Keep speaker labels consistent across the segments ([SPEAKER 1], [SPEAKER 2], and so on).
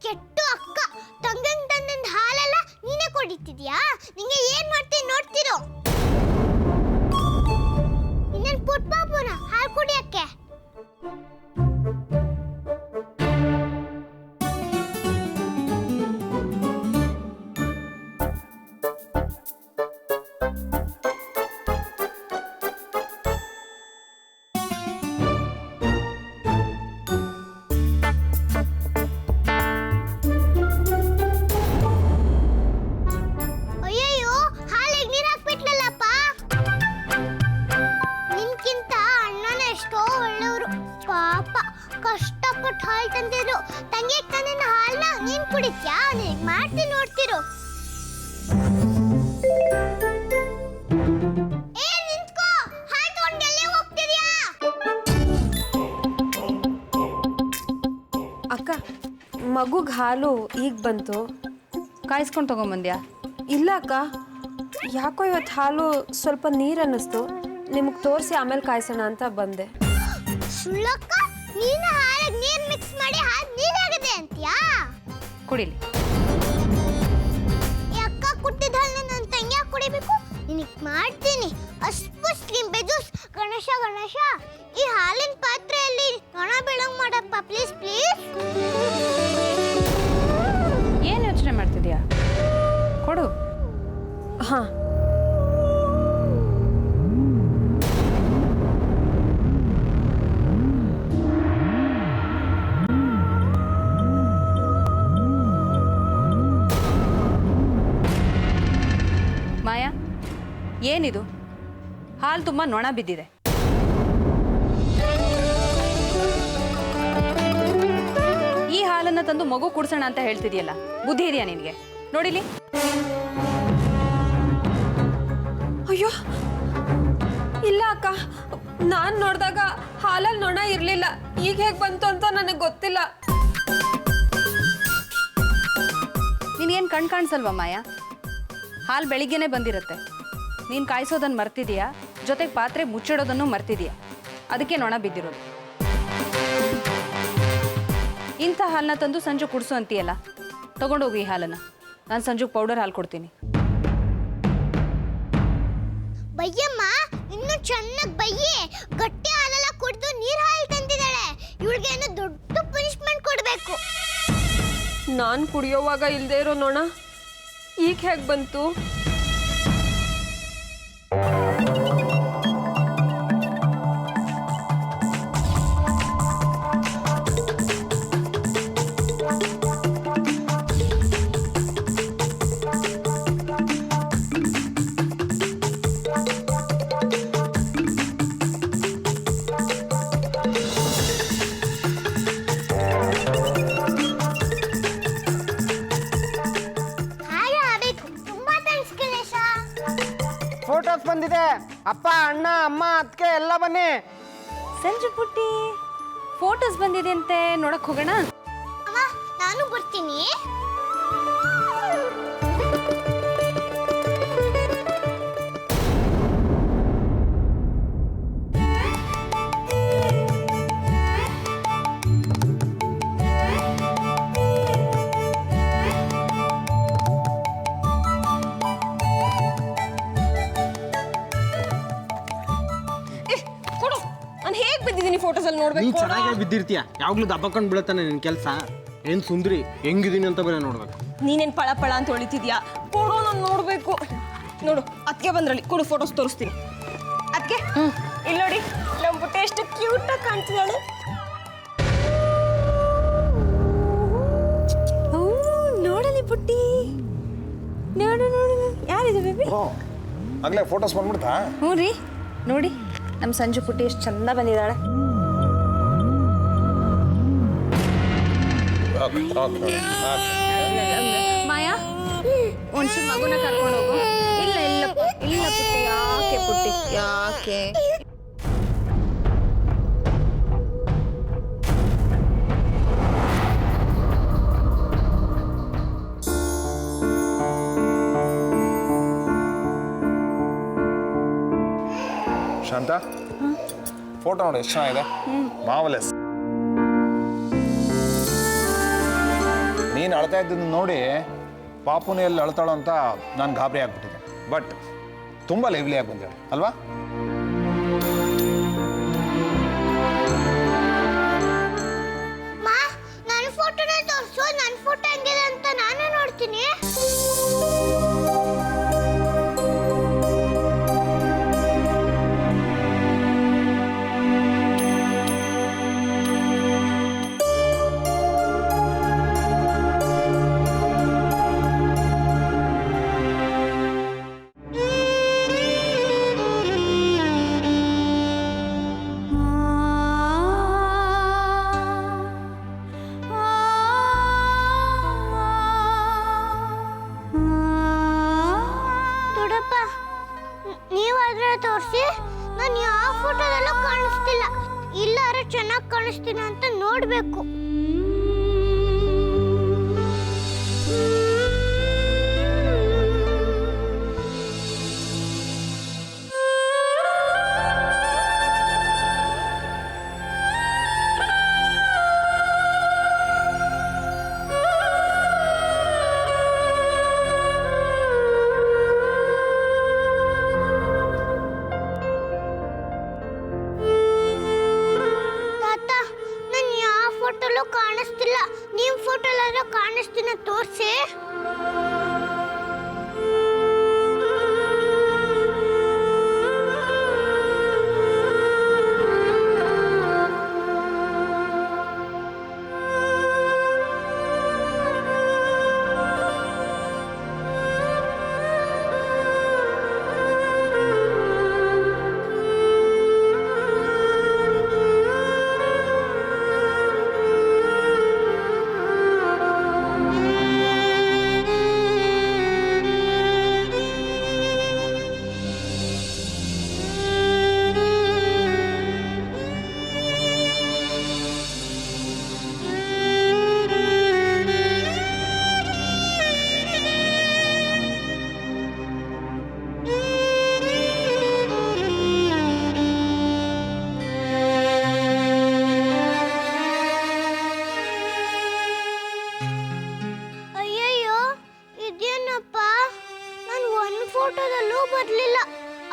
[SPEAKER 1] ಕೆಟ್ಟು ಅಕ್ಕ ತಂಗಂಗ್ ತಂದಂದ ಹಾಲೆಲ್ಲ ನೀನೇ ಕುಡಿತಿದ್ಯಾ? ನಿಂಗೆ ಏನ್ ಮಾಡ್ತೀನಿ ನೋಡ್ತಿರೋ. ಇನ್ನೇನ್ ಪುಟ್ ಬಾಬುನ ಹಾಲು ಕುಡಿಯಕ್ಕೆ. ಕಷ್ಟಪಟ್ಟು ಹಾಲು ತಂದಿದ್ರು. ತಂಗಿ ತಂದಿನ ಹಾಲನ್ನ ನೀನ್ ಕುಡಿತ್ಯಾ? ನೀನ್ ಮಾಡ್ತೀನಿ ನೋಡ್ತಿರು. ಏ ನಿಂತ್ಕೋ, ಹಾಲು ತಗೊಂಡು ಎಲ್ಲಿ ಹೋಗ್ತಿದ್ಯಾ?
[SPEAKER 2] ಅಕ್ಕ, ಮಗುಗೆ ಹಾಲು ಈಗ ಬಂತು.
[SPEAKER 3] ಕಾಯಿಸ್ಕೊಂಡು ತಗೊಂಬಂದ್ಯಾ?
[SPEAKER 2] ಇಲ್ಲ ಅಕ್ಕ, ಯಾಕೋ ಇವತ್ತು ಹಾಲು ಸ್ವಲ್ಪ ನೀರು ಅನ್ನಿಸ್ತು. ನಿಮಗೆ ತೋರಿಸಿ ಆಮೇಲೆ ಕಾಯಿಸೋಣ ಅಂತ ಬಂದೆ.
[SPEAKER 1] ಸುಳ್ಳಕ್ಕ, ನೀನು ಹಾಲಿಗೆ ನೀರು ಮಿಕ್ಸ್ ಮಾಡಿ ಹಾಲು ನೀರಾಗಿದೆ ಅಂತೀಯಾ?
[SPEAKER 3] ಕುಡಿಲಿ.
[SPEAKER 1] ಈ ಅಕ್ಕ ಕುಟ್ಟಿದ ಹಾಲನ್ನ ನನ್ನ ತಂಗಿ ಕುಡಿಬೇಕು. ನಿನಗೆ ಮಾಡ್ತೀನಿ ಅಸ್ಪುಸ್ ಲಿಂಬೆ ಜ್ಯೂಸ್. ಗಣೇಶ ಗಣೇಶ, ಈ ಹಾಲಿನ ಪಾತ್ರೆಯಲ್ಲಿ ನೊಣ ಬೆಳಂಗ್ ಮಾಡಪ್ಪ ಪ್ಲೀಸ್ ಪ್ಲೀಸ್.
[SPEAKER 3] ಏನು ಯೋಚನೆ ಮಾಡ್ತಿದ್ಯಾ? ಕೊಡು.
[SPEAKER 2] ಹಾಂ.
[SPEAKER 3] ಮಾಯಾ, ಏನಿದು? ಹಾಲು ತುಂಬ ನೊಣ ಬಿದ್ದಿದೆ. ಈ ಹಾಲನ್ನು ತಂದು ಮಗು ಕುಡಿಸೋಣ ಅಂತ ಹೇಳ್ತಿದ್ಯಲ್ಲ, ಬುದ್ಧಿ ಇದೆಯಾ ನಿನಗೆ? ನೋಡಿಲಿ.
[SPEAKER 2] ಅಯ್ಯೋ ಇಲ್ಲ ಅಕ್ಕ, ನಾನು ನೋಡಿದಾಗ ಹಾಲಲ್ಲಿ ನೊಣ ಇರಲಿಲ್ಲ. ಈಗ ಹೇಗೆ ಬಂತು ಅಂತ ನನಗೆ ಗೊತ್ತಿಲ್ಲ.
[SPEAKER 3] ನಿನಗೇನು ಕಣ್ ಕಾಣಿಸಲ್ವಾ ಮಾಯಾ? ಹಾಲು ಬೆಳಿಗ್ಗೆನೇ ಬಂದಿರುತ್ತೆ. ನೀನು ಕಾಯಿಸೋದನ್ನು ಮರ್ತಿದೀಯಾ, ಜೊತೆಗೆ ಪಾತ್ರೆ ಮುಚ್ಚಿಡೋದನ್ನು ಮರ್ತಿದೀಯಾ. ಅದಕ್ಕೆ ನೊಣ ಬಿದ್ದಿರೋದು. ಇಂಥ ಹಾಲನ್ನ ತಂದು ಸಂಜು ಕುಡಿಸು ಅಂತೀಯಲ್ಲ, ತಗೊಂಡೋಗಿ ಈ ಹಾಲನ್ನು. ನಾನು ಸಂಜುಗೆ ಪೌಡರ್ ಹಾಲು ಕೊಡ್ತೀನಿ.
[SPEAKER 1] ಬಯ್ಯಮ್ಮ, ಇನ್ನು ಚೆನ್ನಾಗಿ ಬಯ್ಯಿ. ಗಟ್ಟಿ ಹಾಲೆಲ್ಲ ಕುಡಿದು ನೀರು ಹಾಲು ತಂದಿದ್ದಾಳೆ. ಇವಳಿಗೇನು ದೊಡ್ಡ ಪನಿಷ್ಮೆಂಟ್ ಕೊಡಬೇಕು.
[SPEAKER 2] ನಾನು ಕುಡಿಯೋವಾಗ ಇಲ್ಲದೆ ಇರೋ ನೊಣ ಈಗ ಹೇಗೆ ಬಂತು?
[SPEAKER 4] ಫೋಟೋಸ್ ಬಂದಿದೆ. ಅಪ್ಪ, ಅಣ್ಣ, ಅಮ್ಮ, ಅತ್ತಿಗೆ ಎಲ್ಲ ಬನ್ನಿ.
[SPEAKER 3] ಸಂಜು ಪುಟ್ಟಿ, ಫೋಟೋಸ್ ಬಂದಿದೆ ಅಂತೆ, ನೋಡಕ್ ಹೋಗೋಣ?
[SPEAKER 1] ಅಮ್ಮ, ನಾನು ಬರ್ತೀನಿ.
[SPEAKER 2] ಫೋಟೋಸಲ್ಲಿ
[SPEAKER 4] ನೀ
[SPEAKER 2] ನೋಡ್ಬೇಕು.
[SPEAKER 4] ಚೆನ್ನಾಗಿ ಬಿದ್ದಿರ್ತೀಯ, ಯಾವಾಗ್ಲೂ ದಬ್ಬಕೊಂಡು ಬೀಳತ್ತಾನೆ ನಿನ್ ಕೆಲಸ. ಏನ್ ಸುಂದ್ರಿ, ಹೆಂಗಿದೀನಿ ಅಂತ ಬರೀ ನೋಡ್ಬೇಕು.
[SPEAKER 2] ನೀನೇನ್ ಪಳ ಪಳ ಅಂತ ಹೊಳಿತಿದ್ಯಾ? ಕೊಡು, ನಾನು ನೋಡ್ಬೇಕು. ನೋಡು, ಅದಕ್ಕೆ ಬಂದ್ರಲ್ಲಿ ಕೊಡು, ಫೋಟೋಸ್ ತೋರಿಸ್ತೀನಿ. ಅದಕ್ಕೆ ಇಲ್ಲಿ ನೋಡಿ, ನಮ್ಮ ಪುಟ್ಟಿ ಎಷ್ಟು ಕ್ಯೂಟ್ ಆಗಿ ಕಾಣ್ತಿದ್ದಾಳೆ. ನೋಡಲಿ ಪುಟ್ಟಿ, ನೋಡು ನೋಡು. ಯಾರಿದೆ ಬೇಬಿ?
[SPEAKER 5] ಆಗ್ಲೇ ಫೋಟೋಸ್ ಬಂದ್ಬಿಡ್ತಾ?
[SPEAKER 3] ಹ್ಞೂ ರೀ, ನೋಡಿ ನಮ್ಮ ಸಂಜು ಪುಟ್ಟಿ ಎಷ್ಟು ಚಂದ ಬಂದಿದ್ದಾಳೆ. ಮಾಯಾ, ಒಂಚೂರು ಮಗುನ ಕರ್ಕೊಂಡು ಹೋಗು. ಇಲ್ಲ ಇಲ್ಲ ಇಲ್ಲ ಪುಟ್ಟಿ, ಯಾಕೆ ಪುಟ್ಟಿ, ಯಾಕೆ?
[SPEAKER 5] ಶಾಂತ, ಫೋಟೋ ನೋಡಿ ಎಷ್ಟು ಚೆನ್ನಾಗಿದೆ. ಮಾವಲೆಸ್. ಅಳ್ತಾ ಇದ್ದನ್ನು ನೋಡಿ ಪಾಪುನೇ ಎಲ್ಲಿ ಅಳ್ತಾಳೋ ಅಂತ ನಾನು ಗಾಬರಿ ಆಗ್ಬಿಟ್ಟಿದ್ದೆ. ಬಟ್ ತುಂಬ ಲೆವ್ಲಿಯಾಗಿ ಬಂದೇಳು ಅಲ್ವಾ?
[SPEAKER 1] ಮಾ ನನ್ನ ಫೋಟೋನ ತೋರಿಸು, ನನ್ನ ಫೋಟೋ ಹೆಂಗಿದೆ ಅಂತ ನಾನೇ ನೋಡ್ತೀನಿ. ದೊಡ್ಡಪ್ಪ, ನೀವಾದ್ರೆ ತೋರಿಸಿ. ನಾನು ಯಾವ ಫೋಟೋದಲ್ಲೂ ಕಾಣಿಸ್ತಿಲ್ಲ. ಇಲ್ಲಾದ್ರೆ ಚೆನ್ನಾಗಿ ಕಾಣಿಸ್ತೀನಿ ಅಂತ ನೋಡ್ಬೇಕು. ತಾತ, ನಾನು ಯಾವ ಫೋಟೋಲ್ಲೂ ಕಾಣಿಸ್ತಿಲ್ಲ. ನಿಮ್ಮ ಫೋಟೋಲಾದ್ರೂ ಕಾಣಿಸ್ತೀನ ತೋರಿಸಿ. ಅಯ್ಯಯ್ಯೋ, ಇದೇನಪ್ಪ? ನಾನು ಒಂದು ಫೋಟೋದಲ್ಲೂ ಬರಲಿಲ್ಲ.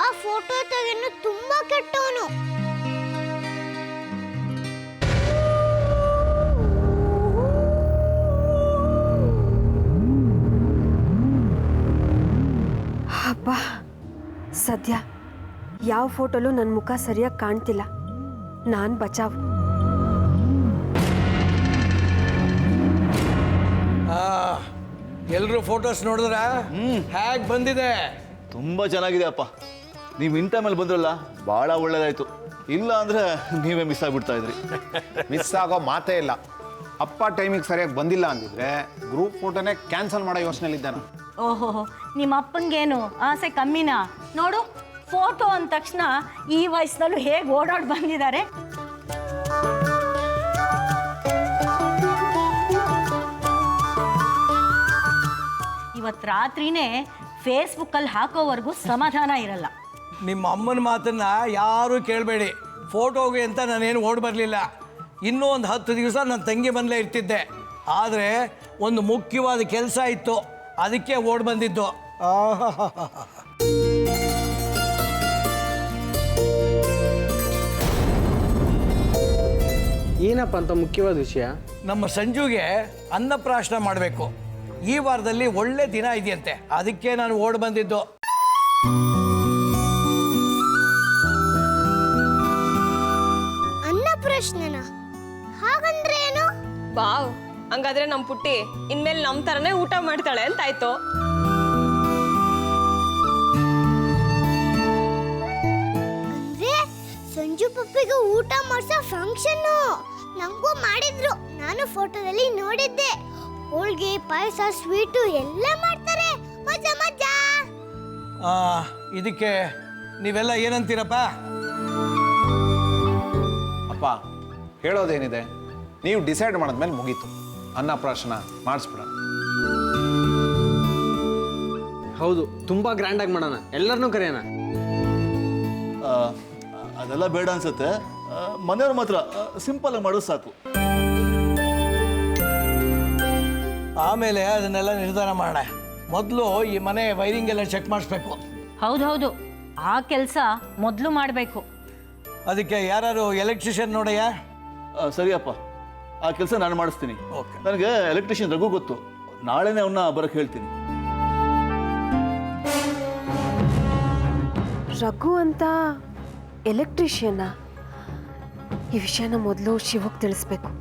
[SPEAKER 1] ಆ ಫೋಟೋ ತೆಗೆನು ತುಂಬಾ ಕೆಟ್ಟವನು.
[SPEAKER 6] ಅಪ್ಪ, ಸದ್ಯ ಯಾವ ಫೋಟೋಲು ನನ್ನ ಮುಖ ಸರಿಯಾಗಿ ಕಾಣ್ತಿಲ್ಲ. ನಾನು ಬಚಾವ್.
[SPEAKER 7] ಎಲ್ಲರೂ ಫೋಟೋಸ್ ನೋಡಿದ್ರ ಹೇಗೆ ಬಂದಿದೆ?
[SPEAKER 8] ತುಂಬ ಚೆನ್ನಾಗಿದೆ ಅಪ್ಪ. ನೀವು ಇನ್ ಟೈಮಲ್ಲಿ ಬಂದ್ರಲ್ಲ, ಭಾಳ ಒಳ್ಳೇದಾಯ್ತು. ಇಲ್ಲ ಅಂದರೆ ನೀವೇ ಮಿಸ್ ಆಗಿಬಿಡ್ತಾ ಇದ್ರಿ.
[SPEAKER 5] ಮಿಸ್ ಆಗೋ ಮಾತೇ ಇಲ್ಲ. ಅಪ್ಪ ಟೈಮಿಗೆ ಸರಿಯಾಗಿ ಬಂದಿಲ್ಲ ಅಂದಿದ್ರೆ ಗ್ರೂಪ್ ಫೋಟೋನೇ ಕ್ಯಾನ್ಸಲ್ ಮಾಡೋ ಯೋಚನೆಯಲ್ಲಿದ್ದಾನೆ.
[SPEAKER 9] ಓಹೋ, ನಿಮ್ಮ ಅಪ್ಪಂಗೇನು ಆಸೆ ಕಮ್ಮಿನಾ? ನೋಡು, ಫೋಟೋ ಅಂದ ತಕ್ಷಣ ಈ ವಯಸ್ಸಿನಲ್ಲೂ ಹೇಗೆ ಓಡಾಡಿ ಬಂದಿದ್ದಾರೆ. ಇವತ್ತು ರಾತ್ರಿನೇ ಫೇಸ್ಬುಕ್ಕಲ್ಲಿ ಹಾಕೋವರೆಗೂ ಸಮಾಧಾನ ಇರಲ್ಲ.
[SPEAKER 7] ನಿಮ್ಮ ಅಮ್ಮನ ಮಾತನ್ನ ಯಾರೂ ಕೇಳಬೇಡಿ. ಫೋಟೋಗೆ ಅಂತ ನಾನೇನು ಓಡಿ ಬರಲಿಲ್ಲ. ಇನ್ನೂ ಒಂದು 10 ದಿವಸ ನನ್ನ ತಂಗಿ ಮನೇಲೇ ಇರ್ತಿದ್ದೆ. ಆದರೆ ಒಂದು ಮುಖ್ಯವಾದ ಕೆಲಸ ಇತ್ತು, ಅದಕ್ಕೆ ಓಡಿ ಬಂದಿದ್ದು.
[SPEAKER 4] ಏನಪ್ಪ ಅಂತ ಮುಖ್ಯವಾದ ವಿಷಯ?
[SPEAKER 7] ನಮ್ಮ ಸಂಜುಗೆ ಅನ್ನಪ್ರಾಶನ ಮಾಡಬೇಕು. ಈ ವಾರದಲ್ಲಿ ಒಳ್ಳೆ ದಿನ ಇದೆಯಂತೆ, ಅದಕ್ಕೆ ನಾನು ಓಡಿ ಬಂದಿದ್ದು.
[SPEAKER 1] ಅನ್ನಪ್ರಶ್ನೆನ? ಹಾಗಂದ್ರೆ ಏನು?
[SPEAKER 2] ವಾವ್, ಹಂಗಾದ್ರೆ ನಮ್ಮ ಪುಟ್ಟಿ ಇನ್ಮೇಲೆ ನಮ್ಮ ಥರನೇ ಊಟ ಮಾಡ್ತಾಳೆ ಅಂತಾಯ್ತು.
[SPEAKER 1] ಅಂದ್ರೆ ಸಂಜು ಪಪ್ಪಿಗೆ ಊಟ ಮಾಡಿಸೋ ಫಂಕ್ಷನ್ನು ನಂಗೂ ಮಾಡಿದ್ರು. ನಾನು ಫೋಟೋದಲ್ಲಿ ನೋಡಿದ್ದೆ. ಹೋಳ್ಗೆ, ಪಾಯಸ, ಸ್ವೀಟು ಎಲ್ಲ ಮಾಡ್ತಾರೆ. ಮಜಾ ಮಜಾ.
[SPEAKER 7] ಇದಕ್ಕೆ ನೀವೆಲ್ಲ ಏನಂತೀರಪ್ಪ?
[SPEAKER 5] ಅಪ್ಪ ಹೇಳೋದೇನಿದೆ, ನೀವು ಡಿಸೈಡ್ ಮಾಡಿದ್ಮೇಲೆ ಮುಗೀತು. ಅನ್ನಪ್ರಾಶನ ಮಾಡಿಸ್ಬಿಡ.
[SPEAKER 4] ಹೌದು, ತುಂಬ ಗ್ರ್ಯಾಂಡಾಗಿ ಮಾಡೋಣ, ಎಲ್ಲರನ್ನೂ ಕರೆಯೋಣ.
[SPEAKER 8] ಅದೆಲ್ಲ ಬೇಡ ಅನ್ಸುತ್ತೆ. ಮನೆಯವ್ರ ಮಾತ್ರ ಸಿಂಪಲ್ ಆಗಿ ಮಾಡೋದು ಸಾಕು.
[SPEAKER 7] ಆಮೇಲೆ ಅದನ್ನೆಲ್ಲ ನಿರ್ಧಾರ ಮಾಡೋಣ. ಮೊದಲು ಈ ಮನೆ ವೈರಿಂಗ್ ಎಲ್ಲ ಚೆಕ್ ಮಾಡಿಸ್ಬೇಕು.
[SPEAKER 9] ಹೌದು ಆ ಕೆಲಸ ಮೊದಲು ಮಾಡಬೇಕು.
[SPEAKER 7] ಅದಕ್ಕೆ ಯಾರು ಎಲೆಕ್ಟ್ರಿಷಿಯನ್ ನೋಡಯ್ಯ.
[SPEAKER 8] ಸರಿಯಪ್ಪ, ಆ ಕೆಲಸ ನಾನು ಮಾಡಿಸ್ತೀನಿ.
[SPEAKER 7] ಓಕೆ.
[SPEAKER 8] ನನಗೆ ಎಲೆಕ್ಟ್ರಿಷಿಯನ್ ರಘು ಗೊತ್ತು, ನಾಳೆನೇ ಅವನ್ನ ಬರೋಕ್ಕೆ ಹೇಳ್ತೀನಿ.
[SPEAKER 6] ರಘು ಅಂತ ಎಲೆಕ್ಟ್ರಿಷಿಯನ್ನ? ಈ ವಿಷಯನ ಮೊದಲು ಶಿವಕ್ಕೆ ತಿಳಿಸ್ಬೇಕು.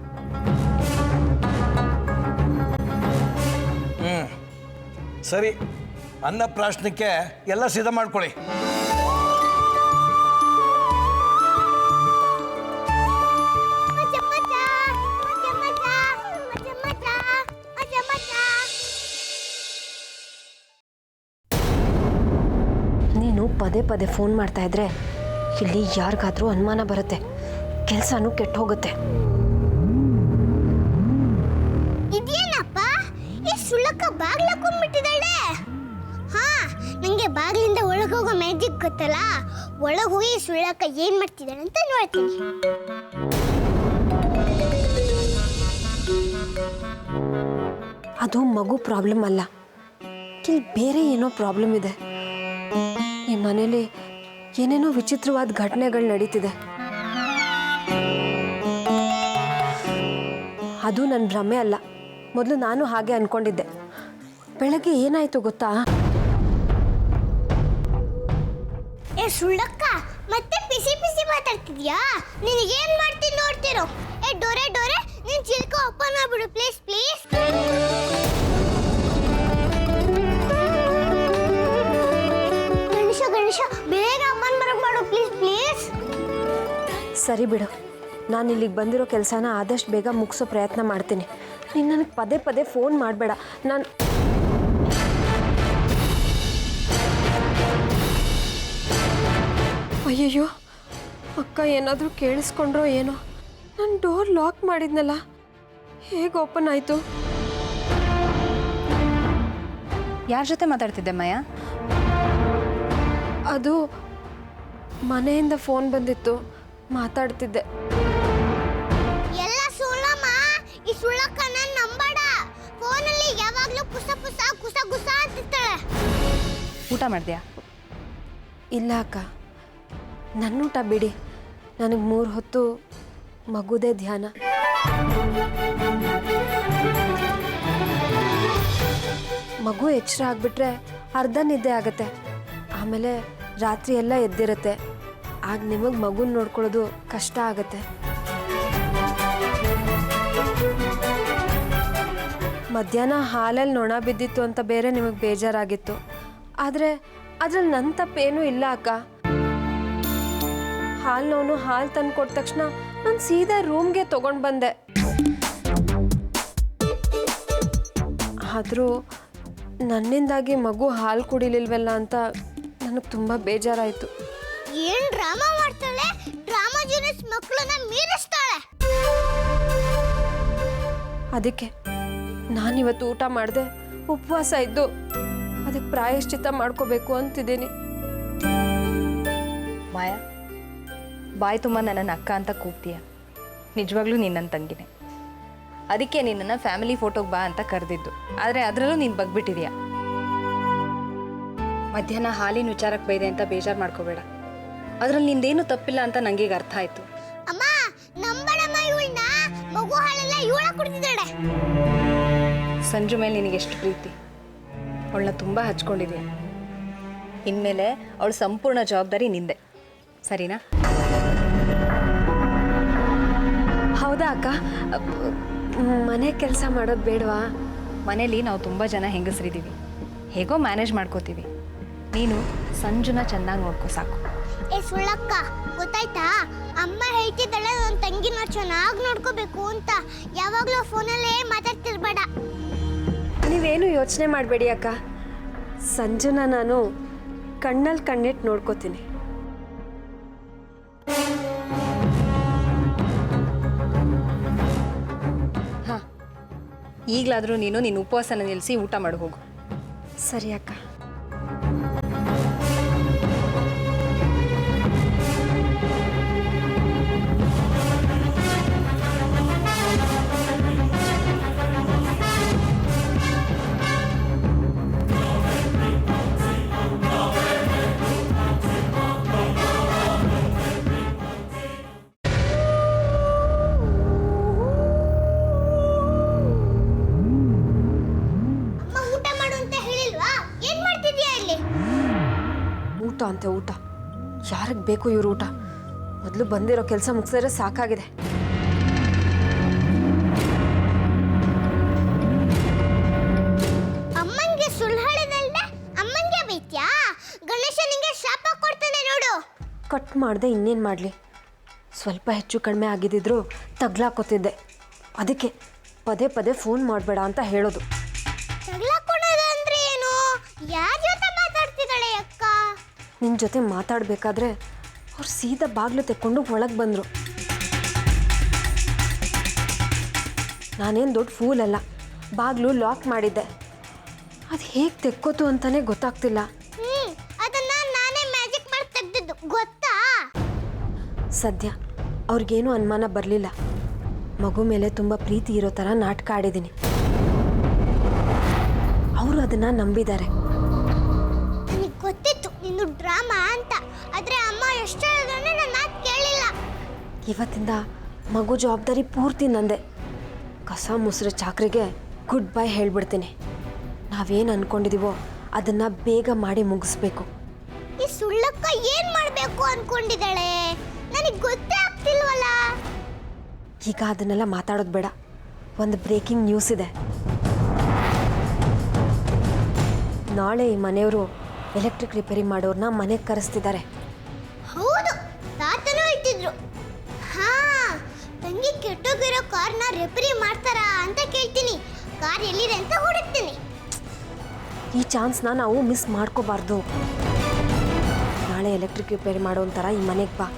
[SPEAKER 7] ಸರಿ, ಅನ್ನಪ್ರಾಶನಕ್ಕೆ ಎಲ್ಲ ಸಿದ್ಧ ಮಾಡ್ಕೊಳ್ಳಿ.
[SPEAKER 6] ನೀನು ಪದೇ ಪದೇ ಫೋನ್ ಮಾಡ್ತಾ ಇದ್ರೆ ಇಲ್ಲಿ ಯಾರಿಗಾದ್ರೂ ಅನುಮಾನ ಬರುತ್ತೆ, ಕೆಲಸನೂ ಕೆಟ್ಟು ಹೋಗುತ್ತೆ.
[SPEAKER 1] ಇದೇನಪ್ಪ ಈ ಸುಳ್ಳಕ್ಕ ಬಾಗ್ಲಾಕೊಂಡ್ಬಿಟ್ಟಿದ್ದಾಳೆ. ಹಾ, ನಂಗೆ ಬಾಗ್ಲಿಂದ ಒಳಗೆ ಹೋಗೋ ಮ್ಯಾಜಿಕ್ ಗೊತ್ತಲ್ಲ, ಒಳಗೆ ಹೋಗಿ ಸುಳ್ಳಕ್ಕ ಏನ್ ಮಾಡ್ತಿದ್ದಾಳೆ ಅಂತ ನೋಡ್ತೀನಿ.
[SPEAKER 6] ಅದು ಮಗು ಪ್ರಾಬ್ಲಮ್ ಅಲ್ಲ, ಇಲ್ಲಿ ಬೇರೆ ಏನೋ ಪ್ರಾಬ್ಲಮ್ ಇದೆ. ಈ ಮನೇಲಿ ಏನೇನೋ ವಿಚಿತ್ರವಾದ ಘಟನೆಗಳು ನಡೀತಿದೆ. ಅದು ನನ್ನ ಭ್ರಮೆ ಅಲ್ಲ, ಮೊದಲು ನಾನು ಹಾಗೆ ಅನ್ಕೊಂಡಿದ್ದೆ. ಬೆಳಗ್ಗೆ ಏನಾಯ್ತು ಗೊತ್ತಾ?
[SPEAKER 1] ಏ ಸುಳ್ಳಕ್ಕ, ಮತ್ತೆ ಪಿಸಿ ಪಿಸಿ ಮಾತಾಡ್ತಿದ್ಯಾ? ನಿನಗೇನ್ ಮಾಡ್ತೀನಿ ನೋಡ್ತಿರೋ. ಏ ಡೋರೆ ಡೋರೆ, ನೀನ್ ಚಿಲ್ಕ ಓಪನ್ ಮಾಡ್ಬಿಡು ಪ್ಲೀಸ್ ಪ್ಲೀಸ್. ಗಣೇಶ ಗಣೇಶ, ಬೇಗ ಓಪನ್ ಮಾಡು ಪ್ಲೀಸ್ ಪ್ಲೀಸ್.
[SPEAKER 6] ಸರಿ ಬಿಡು, ನಾನು ಇಲ್ಲಿಗೆ ಬಂದಿರೋ ಕೆಲಸನ ಆದಷ್ಟು ಬೇಗ ಮುಗಿಸೋ ಪ್ರಯತ್ನ ಮಾಡ್ತೀನಿ. ನೀನು ನನಗೆ ಪದೇ ಪದೇ ಫೋನ್ ಮಾಡಬೇಡ. ನಾನು ಅಯ್ಯಯ್ಯೋ, ಅಕ್ಕ ಏನಾದರೂ ಕೇಳಿಸ್ಕೊಂಡ್ರೋ ಏನೋ. ನಾನು ಡೋರ್ ಲಾಕ್ ಮಾಡಿದ್ನಲ್ಲ, ಹೇಗೆ ಓಪನ್ ಆಯಿತು?
[SPEAKER 3] ಯಾರ ಜೊತೆ ಮಾತಾಡ್ತಿದ್ದೆ ಮಾಯಾ?
[SPEAKER 6] ಅದು ಮನೆಯಿಂದ ಫೋನ್ ಬಂದಿತ್ತು, ಮಾತಾಡ್ತಿದ್ದೆ.
[SPEAKER 1] ಎಲ್ಲ ಸುಳ್ಳಮ್ಮ. ಈ ಸುಳ್ಳಕ್ಕ ನಾನು ನಂಬಡ. ಫೋನಲ್ಲಿ ಯಾವಾಗ್ಲೂ ಪುಸ ಪುಸ ಕುಸ ಗುಸ ಅಂತಿರ್ತಾಳೆ.
[SPEAKER 3] ಊಟ ಮಾಡಿದ್ಯಾ?
[SPEAKER 6] ಇಲ್ಲ ಅಕ್ಕ, ನನ್ನೂಟ ಬಿಡಿ. ನನಗೆ 3 ಹೊತ್ತು ಮಗುದೇ ಧ್ಯಾನ. ಮಗು ಎಚ್ಚರ ಆಗಿಬಿಟ್ರೆ ಅರ್ಧ ನಿದ್ದೆ ಆಗುತ್ತೆ, ಆಮೇಲೆ ರಾತ್ರಿ ಎಲ್ಲ ಎದ್ದಿರುತ್ತೆ. ಆಗ ನಿಮಗೆ ಮಗುನ ನೋಡ್ಕೊಳ್ಳೋದು ಕಷ್ಟ ಆಗುತ್ತೆ. ಮಧ್ಯಾಹ್ನ ಹಾಲಲ್ಲಿ ನೊಣ ಬಿದ್ದಿತ್ತು ಅಂತ ಬೇರೆ ನಿಮಗೆ ಬೇಜಾರಾಗಿತ್ತು. ಆದರೆ ಅದ್ರಲ್ಲಿ ನನ್ನ ತಪ್ಪೇನೂ ಇಲ್ಲ ಅಕ್ಕ. ಹಾಲು ತಂದು ಕೊಟ್ಟ ತಕ್ಷಣ ನಾನು ಸೀದಾ ರೂಮ್ಗೆ ತೊಗೊಂಡು ಬಂದೆ. ಆದರೂ ನನ್ನಿಂದಾಗಿ ಮಗು ಹಾಲು ಕುಡಿಲಿಲ್ವಲ್ಲ ಅಂತ ನನಗೆ ತುಂಬ ಬೇಜಾರಾಯಿತು.
[SPEAKER 1] ಏನ್ ಡ್ರಾಮಾ ಮಾಡ್ತಾಳೆ? ಡ್ರಾಮಾ ಜೂನಿಯರ್ಸ್ ಮಕ್ಕಳನ್ನ ಮೀರಿಸ್ತಾಳೆ.
[SPEAKER 6] ಅದಕ್ಕೆ ನಾನಿವತ್ತು ಊಟ ಮಾಡಿದೆ, ಉಪವಾಸ ಇದ್ದು ಅದಕ್ಕೆ ಪ್ರಾಯಶ್ಚಿತ್ತ ಮಾಡ್ಕೋಬೇಕು ಅಂತಿದ್ದೀನಿ.
[SPEAKER 3] ಮಾಯಾ, ಬಾಯಿ ತುಂಬ ನನ್ನನ್ನು ಅಕ್ಕ ಅಂತ ಕೂಗ್ತೀಯ. ನಿಜವಾಗ್ಲೂ ನೀನು ನನ್ನ ತಂಗಿನೇ. ಅದಕ್ಕೆ ನಿನ್ನನ್ನು ಫ್ಯಾಮಿಲಿ ಫೋಟೋಗೆ ಬಾ ಅಂತ ಕರೆದಿದ್ದು. ಆದರೆ ಅದರಲ್ಲೂ ನೀನು ಬಗ್ಬಿಟ್ಟಿದೀಯ. ಮಧ್ಯಾಹ್ನ ಹಾಲಿನ ವಿಚಾರಕ್ಕೆ ಬೈದೆ ಅಂತ ಬೇಜಾರು ಮಾಡ್ಕೋಬೇಡ. ಅದರಲ್ಲಿ ನಿಂದೇನು ತಪ್ಪಿಲ್ಲ ಅಂತ ನನಗೆ ಈಗ ಅರ್ಥ ಆಯಿತು.
[SPEAKER 1] ಅಮ್ಮ, ನಂಬಡಮ್ಮ ಇವಳನ್ನ. ಮಗು ಹಾಲೆಲ್ಲ ಇವಳ ಕುಡಿದಿದ್ದಾಳೆ.
[SPEAKER 3] ಸಂಜು ಮೇಲೆ ನಿನಗೆ ಎಷ್ಟು ಪ್ರೀತಿ, ಅವಳನ್ನ ತುಂಬ ಹಚ್ಕೊಂಡಿದೀಯ. ಇನ್ಮೇಲೆ ಅವಳ ಸಂಪೂರ್ಣ ಜವಾಬ್ದಾರಿ ನಿಂದೆ, ಸರಿನಾ?
[SPEAKER 6] ಹೌದಾ ಅಕ್ಕ? ಮನೆ ಕೆಲಸ ಮಾಡೋದು ಬೇಡವಾ?
[SPEAKER 3] ಮನೇಲಿ ನಾವು ತುಂಬ ಜನ ಹೆಂಗಸರಿದ್ದೀವಿ, ಹೇಗೋ ಮ್ಯಾನೇಜ್ ಮಾಡ್ಕೋತೀವಿ. ನೀನು ಸಂಜುನ ಚೆನ್ನಾಗಿ ನೋಡ್ಕೋ ಸಾಕು.
[SPEAKER 1] ಏ ಸುಳ್ಳಕ್ಕ, ಗೊತ್ತಾಯ್ತಾ? ಅಮ್ಮ ಹೇಳ್ತಿದ್ದಾಳೆ ನನ್ನ ತಂಗಿನ ಚೆನ್ನಾಗಿ ನೋಡ್ಕೋಬೇಕು ಅಂತ. ಯಾವಾಗಲೂ ಫೋನಲ್ಲೇ ಮಾತಾಡ್ತಿರ್ಬೇಡ.
[SPEAKER 6] ನೀವೇನು ಯೋಚನೆ ಮಾಡಬೇಡಿ ಅಕ್ಕ, ಸಂಜುನ ನಾನು ಕಣ್ಣಲ್ಲಿ ಕಣ್ಣಿಟ್ಟು ನೋಡ್ಕೋತೀನಿ.
[SPEAKER 3] ಹಾಂ, ಈಗಲಾದರೂ ನೀನು ನಿನ್ನ ಉಪವಾಸನ ನಿಲ್ಲಿಸಿ ಊಟ ಮಾಡಿ ಹೋಗು.
[SPEAKER 6] ಸರಿ ಅಕ್ಕ. ಅಂತೆ ಊಟ. ಯಾರಿಗೆ ಬೇಕು ಇವ್ರ ಊಟ? ಮೊದಲು ಬಂದಿರೋ ಕೆಲಸ ಮುಗಿಸಿದ್ರೆ ಸಾಕಾಗಿದೆ.
[SPEAKER 1] ಅಮ್ಮಂಗೆ ಸುಳ್ಳು ಹೇಳಿದಲ್ದೆ ಅಮ್ಮಂಗೆ ಬೈತ್ಯಾ? ಗಣೇಶ ನಿಂಗೆ ಶಾಪ ಕೊಡ್ತಾನೆ ನೋಡು.
[SPEAKER 6] ಕಟ್ ಮಾಡದೆ ಇನ್ನೇನು ಮಾಡಲಿ? ಸ್ವಲ್ಪ ಹೆಚ್ಚು ಕಡಿಮೆ ಆಗಿದ್ದಿದ್ರು ತಗ್ಲಾಕೋತಿದ್ದೆ. ಅದಕ್ಕೆ ಪದೇ ಪದೇ ಫೋನ್ ಮಾಡಬೇಡ ಅಂತ ಹೇಳೋದು.
[SPEAKER 1] ತಗ್ಲಾಕೊಳೋದು ಅಂದ್ರೆ ಏನು? ಯಾರ ಜೊತೆ ಮಾತಾಡ್ತಿದ್ದಾಳೆ ಅಕ್ಕ?
[SPEAKER 6] ನಿನ್ನ ಜೊತೆ ಮಾತಾಡಬೇಕಾದ್ರೆ ಅವ್ರು ಸೀದಾ ಬಾಗಿಲು ತೆಕ್ಕೊಂಡು ಒಳಗೆ ಬಂದರು. ನಾನೇನು ದೊಡ್ಡ ಫೂಲ್ ಅಲ್ಲ, ಬಾಗಿಲು ಲಾಕ್ ಮಾಡಿದ್ದೆ. ಅದು ಹೇಗೆ ತೆಕ್ಕೋತು ಅಂತಲೇ ಗೊತ್ತಾಗ್ತಿಲ್ಲ.
[SPEAKER 1] ಅದನ್ನ ನಾನೇ ಮ್ಯಾಜಿಕ್ ಮಾಡಿ ತೆಗ್ದಿದ್ದು ಗೊತ್ತಾ?
[SPEAKER 6] ಸದ್ಯ ಅವ್ರಿಗೇನು ಅನುಮಾನ ಬರಲಿಲ್ಲ. ಮಗು ಮೇಲೆ ತುಂಬ ಪ್ರೀತಿ ಇರೋ ಥರ ನಾಟಕ ಆಡಿದ್ದೀನಿ. ಅವರು ಅದನ್ನು ನಂಬಿದ್ದಾರೆ.
[SPEAKER 1] ನನಗೆ ಗೊತ್ತಿತ್ತು ನಿಂದು ಡ್ರಾಮಾ ಅಂತ, ಆದರೆ ಅಮ್ಮ ಎಷ್ಟು ಹೇಳಿದ್ರೆ ನನ್ನ ಮಾತು ಕೇಳಿಲ್ಲ.
[SPEAKER 6] ಇವತ್ತಿಂದ ಮಗು ಜವಾಬ್ದಾರಿ ಪೂರ್ತಿ ನಂದೆ. ಕಸ ಮುಸ್ರೆ ಚಾಕ್ರಿಗೆ ಗುಡ್ ಬೈ ಹೇಳ್ಬಿಡ್ತೀನಿ. ನಾವೇನು ಅಂದ್ಕೊಂಡಿದ್ದೀವೋ ಅದನ್ನು ಬೇಗ ಮಾಡಿ ಮುಗಿಸ್ಬೇಕು.
[SPEAKER 1] ಈ ಸುಳ್ಳಕ್ಕ ಏನು ಮಾಡಬೇಕು ಅಂದ್ಕೊಂಡಿದ್ದಾಳೆ? ನನಗೆ ಗೊತ್ತೇ ಆಗ್ತಿಲ್ವಲ್ಲ.
[SPEAKER 6] ಈಗ ಅದನ್ನೆಲ್ಲ ಮಾತಾಡೋದು ಬೇಡ. ಒಂದು ಬ್ರೇಕಿಂಗ್ ನ್ಯೂಸ್ ಇದೆ. ನಾಳೆ ಈ ಮನೆಯವರು ಎಲೆಕ್ಟ್ರಿಕ್ ರಿಪೇರಿ ಮಾಡೋರನ್ನ ಮನೆಗೆ ಕರೆಸ್ತಿದ್ದಾರೆ.
[SPEAKER 1] ಹೌದು, ತಾತನೂ ಹೇಳ್ತಿದ್ರು. ಹಾ, ತಂಗಿ ಕೆಟ್ಟೋಗಿರೋ ಕಾರ್ನ ರಿಪೇರಿ ಮಾಡ್ತಾರಾ ಅಂತ ಕೇಳ್ತೀನಿ. ಕಾರ್ ಎಲ್ಲಿದೆ ಅಂತ ಹುಡುಕ್ತೀನಿ.
[SPEAKER 6] ಈ ಚಾನ್ಸ್ನ ನಾವು ಮಿಸ್ ಮಾಡ್ಕೋಬಾರ್ದು. ನಾಳೆ ಎಲೆಕ್ಟ್ರಿಕ್ ರಿಪೇರಿ ಮಾಡೋ ಒಂಥರ ಈ ಮನೆಗೆ ಬಾ.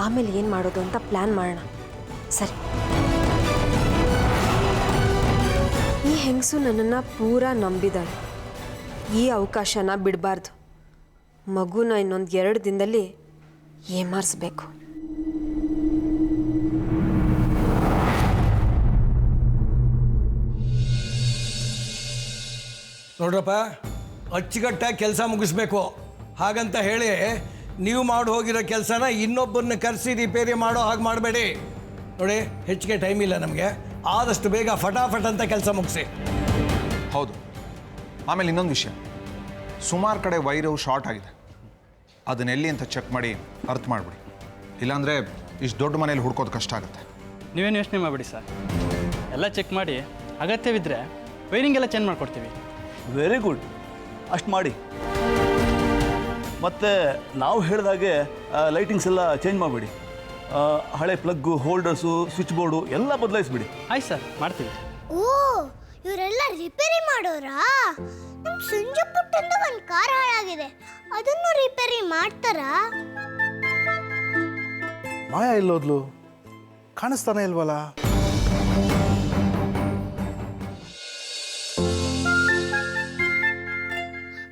[SPEAKER 6] ಆಮೇಲೆ ಏನು ಮಾಡೋದು ಅಂತ ಪ್ಲ್ಯಾನ್ ಮಾಡೋಣ. ಸರಿ. ಈ ಹೆಂಗಸು ನನ್ನನ್ನು ಪೂರಾ ನಂಬಿದಾಳೆ. ಈ ಅವಕಾಶನ ಬಿಡಬಾರ್ದು. ಮಗುನ ಇನ್ನೊಂದು 2 ದಿನದಲ್ಲಿ ಏಮಾರಿಸ್ಬೇಕು.
[SPEAKER 7] ನೋಡ್ರಪ್ಪ, ಅಚ್ಚುಕಟ್ಟಾಗಿ ಕೆಲಸ ಮುಗಿಸ್ಬೇಕು. ಹಾಗಂತ ಹೇಳಿ ನೀವು ಮಾಡಿ ಹೋಗಿರೋ ಕೆಲಸನ ಇನ್ನೊಬ್ಬರನ್ನ ಕರೆಸಿ ರಿಪೇರಿ ಮಾಡೋ ಹಾಗೆ ಮಾಡಬೇಡಿ. ನೋಡಿ, ಹೆಚ್ಚಿಗೆ ಟೈಮ್ ಇಲ್ಲ ನಮಗೆ. ಆದಷ್ಟು ಬೇಗ ಫಟಾಫಟ್ ಅಂತ ಕೆಲಸ ಮುಗಿಸಿ.
[SPEAKER 5] ಹೌದು. ಆಮೇಲೆ ಇನ್ನೊಂದು ವಿಷಯ, ಸುಮಾರು ಕಡೆ ವೈರು ಶಾರ್ಟ್ ಆಗಿದೆ. ಅದನ್ನೆಲ್ಲಿ ಅಂತ ಚೆಕ್ ಮಾಡಿ ಅರ್ಥ ಮಾಡಿಬಿಡಿ. ಇಲ್ಲಾಂದರೆ ಇಷ್ಟು ದೊಡ್ಡ ಮನೇಲಿ ಹುಡ್ಕೋದು ಕಷ್ಟ ಆಗುತ್ತೆ.
[SPEAKER 10] ನೀವೇನು ಯೋಚನೆ ಮಾಡಿಬಿಡಿ ಸರ್, ಎಲ್ಲ ಚೆಕ್ ಮಾಡಿ ಅಗತ್ಯವಿದ್ದರೆ ವೈರಿಂಗ್ ಎಲ್ಲ ಚೇಂಜ್ ಮಾಡಿಕೊಡ್ತೀವಿ.
[SPEAKER 8] ವೆರಿ ಗುಡ್, ಅಷ್ಟು ಮಾಡಿ. ಮತ್ತು ನಾವು ಹೇಳಿದಾಗೆ ಲೈಟಿಂಗ್ಸ್ ಎಲ್ಲ ಚೇಂಜ್ ಮಾಡಿಬಿಡಿ. ಹಳೆ ಪ್ಲಗ್ಗು, ಹೋಲ್ಡರ್ಸು, ಸ್ವಿಚ್ ಬೋರ್ಡು ಎಲ್ಲ ಬದಲಾಯಿಸ್ಬಿಡಿ.
[SPEAKER 10] ಆಯ್ತು ಸರ್, ಮಾಡ್ತೀವಿ.
[SPEAKER 1] ಓ, ಇವರೆಲ್ಲ ರಿಪೇರಿ ಮಾಡೋರಾ? ನಮ್ಮ ಸಂಜೆ ಪುಟ್ಟಂದು ಒಂದು ಕಾರ್ ಹಾಳಾಗಿದೆ, ಅದನ್ನು ರಿಪೇರಿ ಮಾಡ್ತಾರಾ?
[SPEAKER 11] ಮಾಯಾ ಇಲ್ಲೋದ್ಲು, ಕಾಣಿಸ್ತಾನೆ ಇಲ್ವಲ್ಲ?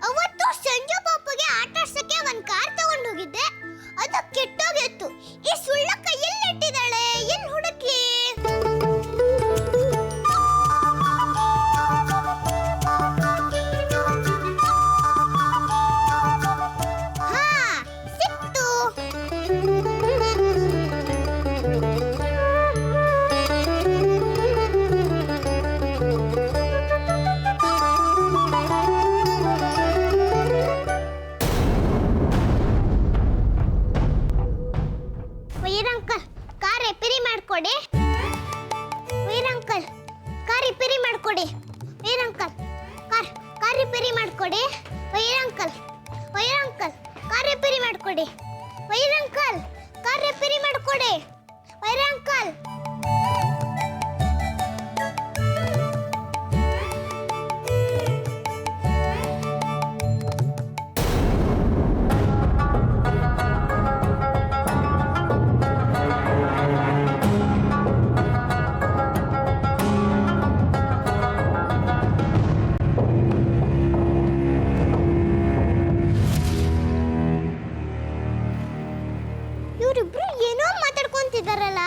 [SPEAKER 1] ಅವತ್ತು ಸಂಜು ಪಾಪಗೆ ಆಟ ಆಡ್ಸಕ್ಕೆ ಒಂದು ಕಾರ್ ತಗೊಂಡು ಹೋಗಿದ್ದೆ, ಅದು ಕೆಟ್ಟೋಗಿತ್ತು. ಈ ಸುಳ್ಳಕ್ಕ ಎಲ್ಲಿ ಇಟ್ಟಿದ್ದಾಳೆ? ಎಲ್ಲಿ ಹುಡುಕ್ಲಿ? ಹಾ, ಸಿಕ್ತು. ವೈರಂಕಲ್, ಕಾರ್ ರಿಪೇರಿ ಮಾಡ್ಕೊಡಿ. ವೈರಂಕಲ್, ಕಾರ್ ರಿಪೇರಿ ಮಾಡ್ಕೊಡಿ. ವೈರಂಕಲ್, ಕಾರ್ ರಿಪೇರಿ ಮಾಡ್ಕೊಡಿ. ವೈರಂಕಲ್, ಕಾರ್ ರಿಪೇರಿ ಮಾಡ್ಕೊಡಿ. ವೈರಂಕಲ್, ಕಾರ್ ರಿಪೇರಿ ಮಾಡ್ಕೊಡಿ. ವೈರಂಕಲ್. ಇವರಿಬ್ರು ಏನೋ ಮಾತಾಡ್ಕೊಂತಿದಾರಲ್ಲ.